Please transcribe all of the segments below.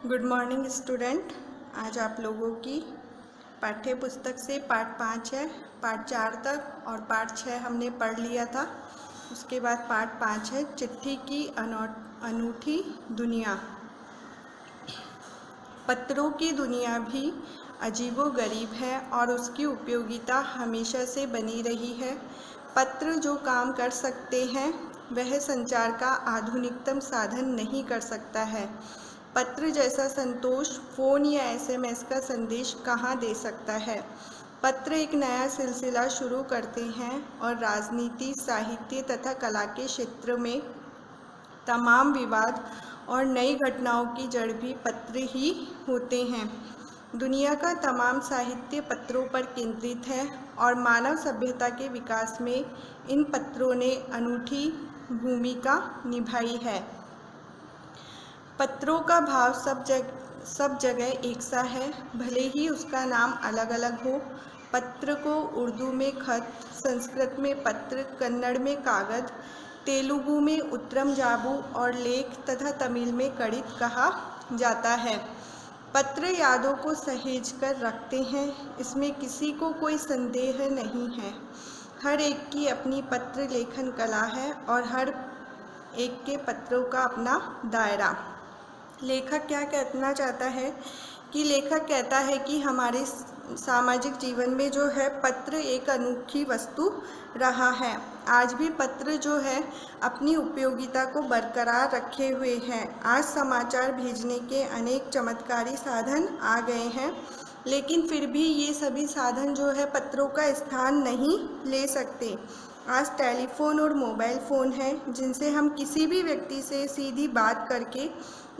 Good morning student. आज आप लोगों की पाठ्य पुस्तक से पाठ 5 है, पाठ 4 तक और पाठ 6 हमने पढ़ लिया था। उसके बाद पाठ 5 है चिट्ठी की अनूठी दुनिया। पत्रों की दुनिया भी अजीबोगरीब है और उसकी उपयोगिता हमेशा से बनी रही है। पत्र जो काम कर सकते हैं वह संचार का आधुनिकतम साधन नहीं कर सकता है। पत्र जैसा संतोष फ़ोन या एसएमएस का संदेश कहाँ दे सकता है। पत्र एक नया सिलसिला शुरू करते हैं और राजनीति, साहित्य तथा कला के क्षेत्र में तमाम विवाद और नई घटनाओं की जड़ भी पत्र ही होते हैं। दुनिया का तमाम साहित्य पत्रों पर केंद्रित है और मानव सभ्यता के विकास में इन पत्रों ने अनूठी भूमिका निभाई है। पत्रों का भाव सब जगह एक सा है, भले ही उसका नाम अलग अलग हो। पत्र को उर्दू में खत, संस्कृत में पत्र, कन्नड़ में कागज, तेलुगु में उत्तरम जाबू और लेख तथा तमिल में कड़ित कहा जाता है। पत्र यादों को सहेज कर रखते हैं, इसमें किसी को कोई संदेह नहीं है। हर एक की अपनी पत्र लेखन कला है और हर एक के पत्रों का अपना दायरा। लेखक क्या कहना चाहता है कि लेखक कहता है कि हमारे सामाजिक जीवन में जो है पत्र एक अनोखी वस्तु रहा है। आज भी पत्र जो है अपनी उपयोगिता को बरकरार रखे हुए हैं। आज समाचार भेजने के अनेक चमत्कारी साधन आ गए हैं, लेकिन फिर भी ये सभी साधन जो है पत्रों का स्थान नहीं ले सकते। आज टेलीफोन और मोबाइल फ़ोन है जिनसे हम किसी भी व्यक्ति से सीधी बात करके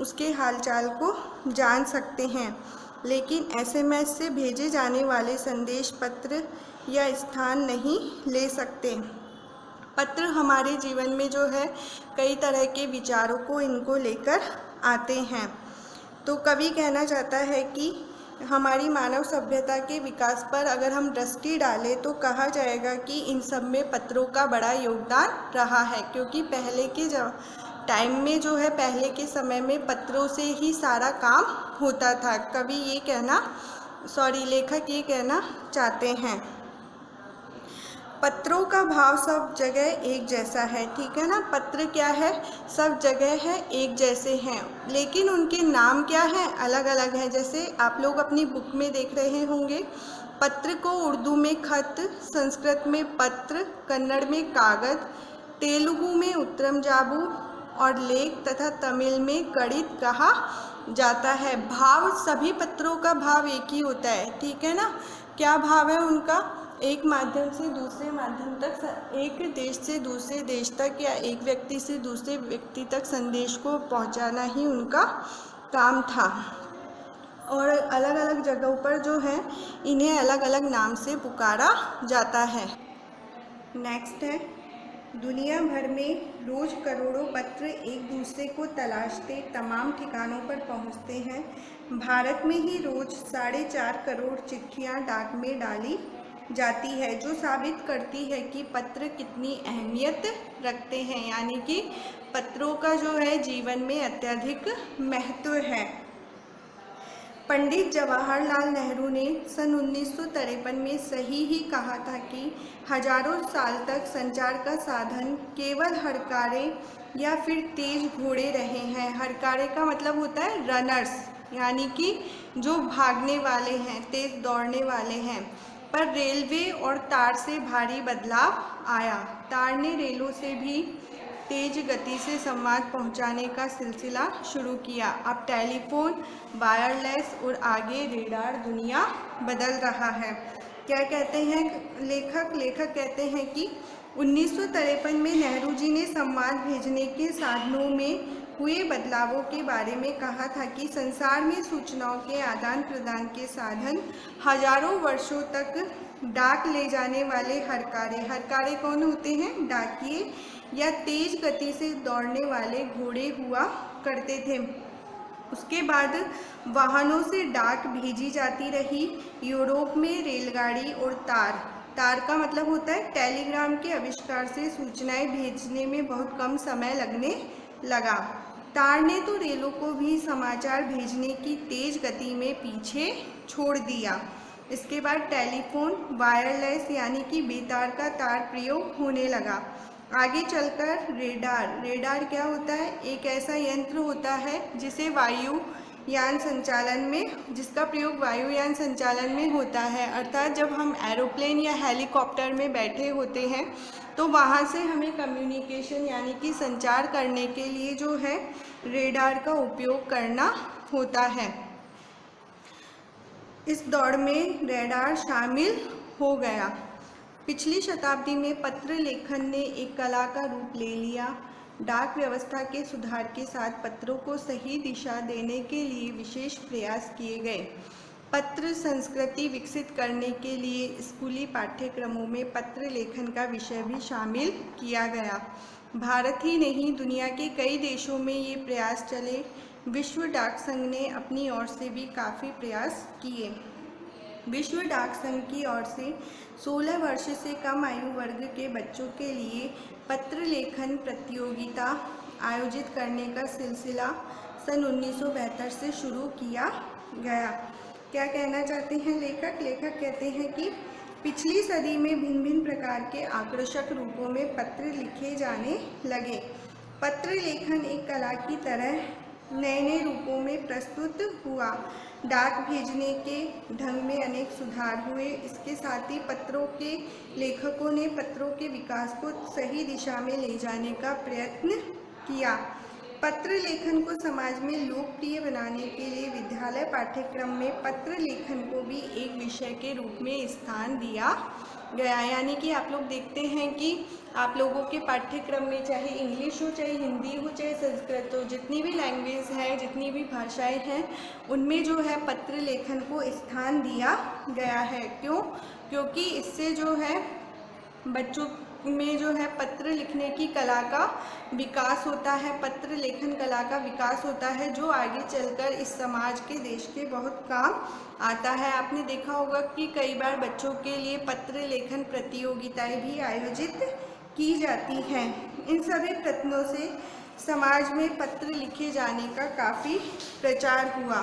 उसके हालचाल को जान सकते हैं, लेकिन एसएमएस से भेजे जाने वाले संदेश पत्र या स्थान नहीं ले सकते। पत्र हमारे जीवन में जो है कई तरह के विचारों को इनको लेकर आते हैं। तो कवि कहना चाहता है कि हमारी मानव सभ्यता के विकास पर अगर हम दृष्टि डालें तो कहा जाएगा कि इन सब में पत्रों का बड़ा योगदान रहा है, क्योंकि पहले के टाइम में जो है पहले के समय में पत्रों से ही सारा काम होता था। लेखक ये कहना चाहते हैं। पत्रों का भाव सब जगह एक जैसा है, ठीक है ना। पत्र क्या है, सब जगह है, एक जैसे हैं, लेकिन उनके नाम क्या हैं, अलग अलग हैं। जैसे आप लोग अपनी बुक में देख रहे होंगे, पत्र को उर्दू में खत, संस्कृत में पत्र, कन्नड़ में कागज, तेलुगु में उत्तरम जाबू और लेख तथा तमिल में कड़ित कहा जाता है। भाव सभी पत्रों का भाव एक ही होता है, ठीक है ना। क्या भाव है उनका, एक माध्यम से दूसरे माध्यम तक, एक देश से दूसरे देश तक या एक व्यक्ति से दूसरे व्यक्ति तक संदेश को पहुंचाना ही उनका काम था। और अलग अलग जगहों पर जो है इन्हें अलग अलग नाम से पुकारा जाता है। नेक्स्ट है, दुनिया भर में रोज़ करोड़ों पत्र एक दूसरे को तलाशते तमाम ठिकानों पर पहुंचते हैं। भारत में ही रोज़ 4.5 करोड़ चिट्ठियां डाक में डाली जाती है, जो साबित करती है कि पत्र कितनी अहमियत रखते हैं, यानी कि पत्रों का जो है जीवन में अत्यधिक महत्व है। पंडित जवाहरलाल नेहरू ने सन 1953 में सही ही कहा था कि हजारों साल तक संचार का साधन केवल हरकारे या फिर तेज घोड़े रहे हैं। हरकारे का मतलब होता है रनर्स, यानी कि जो भागने वाले हैं, तेज दौड़ने वाले हैं। पर रेलवे और तार से भारी बदलाव आया। तार ने रेलों से भी तेज गति से संवाद पहुंचाने का सिलसिला शुरू किया। अब टेलीफोन, वायरलेस और आगे रेडार, दुनिया बदल रहा है। क्या कहते हैं लेखक कहते हैं कि 1953 में नेहरू जी ने संवाद भेजने के साधनों में हुए बदलावों के बारे में कहा था कि संसार में सूचनाओं के आदान प्रदान के साधन हजारों वर्षों तक डाक ले जाने वाले हरकारे कौन होते हैं, डाकिये या तेज गति से दौड़ने वाले घोड़े हुआ करते थे। उसके बाद वाहनों से डाक भेजी जाती रही। यूरोप में रेलगाड़ी और तार का मतलब होता है टेलीग्राम के आविष्कार से सूचनाएं भेजने में बहुत कम समय लगने लगा। तार ने तो रेलों को भी समाचार भेजने की तेज गति में पीछे छोड़ दिया। इसके बाद टेलीफोन वायरलेस यानी कि बेतार का तार प्रयोग होने लगा। आगे चलकर रेडार क्या होता है? एक ऐसा यंत्र होता है जिसे जिसका प्रयोग वायुयान संचालन में होता है। अर्थात जब हम एरोप्लेन या हेलीकॉप्टर में बैठे होते हैं तो वहाँ से हमें कम्युनिकेशन यानी कि संचार करने के लिए जो है रेडार का उपयोग करना होता है। इस दौड़ में रेडार शामिल हो गया। पिछली शताब्दी में पत्र लेखन ने एक कला का रूप ले लिया। डाक व्यवस्था के सुधार के साथ पत्रों को सही दिशा देने के लिए विशेष प्रयास किए गए। पत्र संस्कृति विकसित करने के लिए स्कूली पाठ्यक्रमों में पत्र लेखन का विषय भी शामिल किया गया। भारत ही नहीं, दुनिया के कई देशों में ये प्रयास चले। विश्व डाक संघ ने अपनी ओर से भी काफ़ी प्रयास किए। विश्व डाक संघ की ओर से 16 वर्ष से कम आयु वर्ग के बच्चों के लिए पत्र लेखन प्रतियोगिता आयोजित करने का सिलसिला सन 1972 से शुरू किया गया। क्या कहना चाहते हैं लेखक? लेखक कहते हैं कि पिछली सदी में भिन्न भिन्न प्रकार के आकर्षक रूपों में पत्र लिखे जाने लगे। पत्र लेखन एक कला की तरह नए नए रूपों में प्रस्तुत हुआ। डाक भेजने के ढंग में अनेक सुधार हुए। इसके साथ ही पत्रों के लेखकों ने पत्रों के विकास को सही दिशा में ले जाने का प्रयत्न किया। पत्र लेखन को समाज में लोकप्रिय बनाने के लिए विद्यालय पाठ्यक्रम में पत्र लेखन को भी एक विषय के रूप में स्थान दिया गया। यानी कि आप लोग देखते हैं कि आप लोगों के पाठ्यक्रम में चाहे इंग्लिश हो, चाहे हिंदी हो, चाहे संस्कृत हो, जितनी भी लैंग्वेज है, जितनी भी भाषाएं हैं, उनमें जो है पत्र लेखन को स्थान दिया गया है। क्यों? क्योंकि इससे जो है बच्चों में जो है पत्र लिखने की कला का विकास होता है, पत्र लेखन कला का विकास होता है, जो आगे चलकर इस समाज के, देश के बहुत काम आता है। आपने देखा होगा कि कई बार बच्चों के लिए पत्र लेखन प्रतियोगिताएं भी आयोजित की जाती हैं। इन सभी प्रयत्नों से समाज में पत्र लिखे जाने का काफ़ी प्रचार हुआ।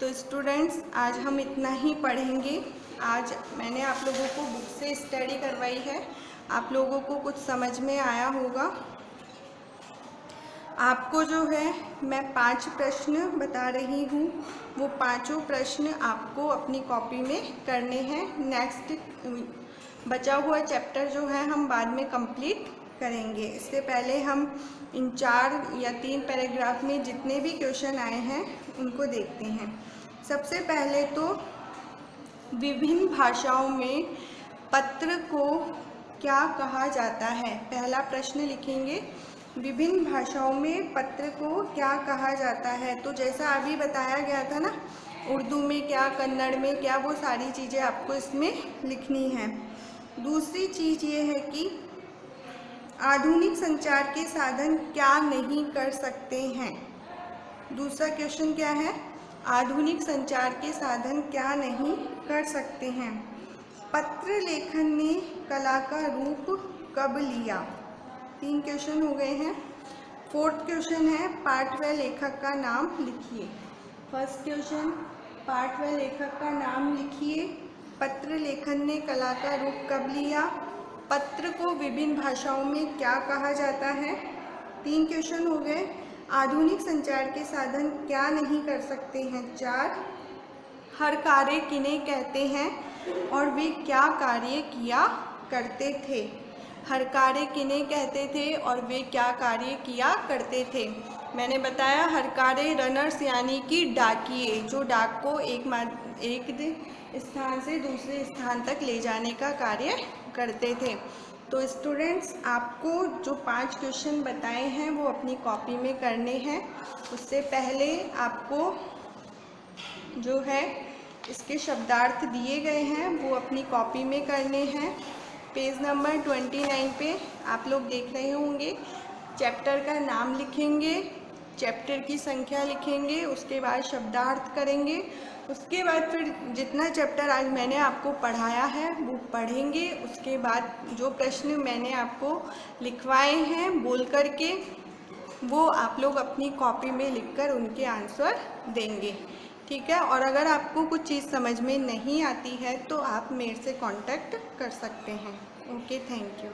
तो स्टूडेंट्स, आज हम इतना ही पढ़ेंगे। आज मैंने आप लोगों को बुक से स्टडी करवाई है। आप लोगों को कुछ समझ में आया होगा। आपको जो है मैं 5 प्रश्न बता रही हूँ, वो 5 प्रश्न आपको अपनी कॉपी में करने हैं। नेक्स्ट बचा हुआ चैप्टर जो है हम बाद में कंप्लीट करेंगे। इससे पहले हम इन 4 या 3 पैराग्राफ में जितने भी क्वेश्चन आए हैं उनको देखते हैं। सबसे पहले तो विभिन्न भाषाओं में पत्र को क्या कहा जाता है? पहला प्रश्न लिखेंगे, विभिन्न भाषाओं में पत्र को क्या कहा जाता है? तो जैसा अभी बताया गया था ना, उर्दू में क्या, कन्नड़ में क्या, वो सारी चीज़ें आपको इसमें लिखनी है। दूसरी चीज़ ये है कि आधुनिक संचार के साधन क्या नहीं कर सकते हैं। दूसरा क्वेश्चन क्या है? आधुनिक संचार के साधन क्या नहीं कर सकते हैं। पत्र लेखन ने कला का रूप कब लिया? 3 क्वेश्चन हो गए हैं। 4th क्वेश्चन है, पाठ व लेखक का नाम लिखिए। फर्स्ट क्वेश्चन, पाठ व लेखक का नाम लिखिए। पत्र लेखन ने कला का रूप कब लिया? पत्र को विभिन्न भाषाओं में क्या कहा जाता है? 3 क्वेश्चन हो गए। आधुनिक संचार के साधन क्या नहीं कर सकते हैं? 4। हर कार्य किन्हें कहते हैं और वे क्या कार्य किया करते थे? हर कार्य किन्हें कहते थे और वे क्या कार्य किया करते थे? मैंने बताया हर कार्य रनर्स यानी कि डाकिये, जो डाक को एक स्थान से दूसरे स्थान तक ले जाने का कार्य करते थे। तो स्टूडेंट्स, आपको जो 5 क्वेश्चन बताए हैं वो अपनी कॉपी में करने हैं। उससे पहले आपको जो है इसके शब्दार्थ दिए गए हैं वो अपनी कॉपी में करने हैं। पेज नंबर 29 पे आप लोग देख रहे होंगे। चैप्टर का नाम लिखेंगे, चैप्टर की संख्या लिखेंगे, उसके बाद शब्दार्थ करेंगे। उसके बाद फिर जितना चैप्टर आज मैंने आपको पढ़ाया है वो पढ़ेंगे। उसके बाद जो प्रश्न मैंने आपको लिखवाए हैं बोल करके वो आप लोग अपनी कॉपी में लिखकर उनके आंसर देंगे, ठीक है। और अगर आपको कुछ चीज़ समझ में नहीं आती है तो आप मेरे से कांटेक्ट कर सकते हैं। Okay, thank you.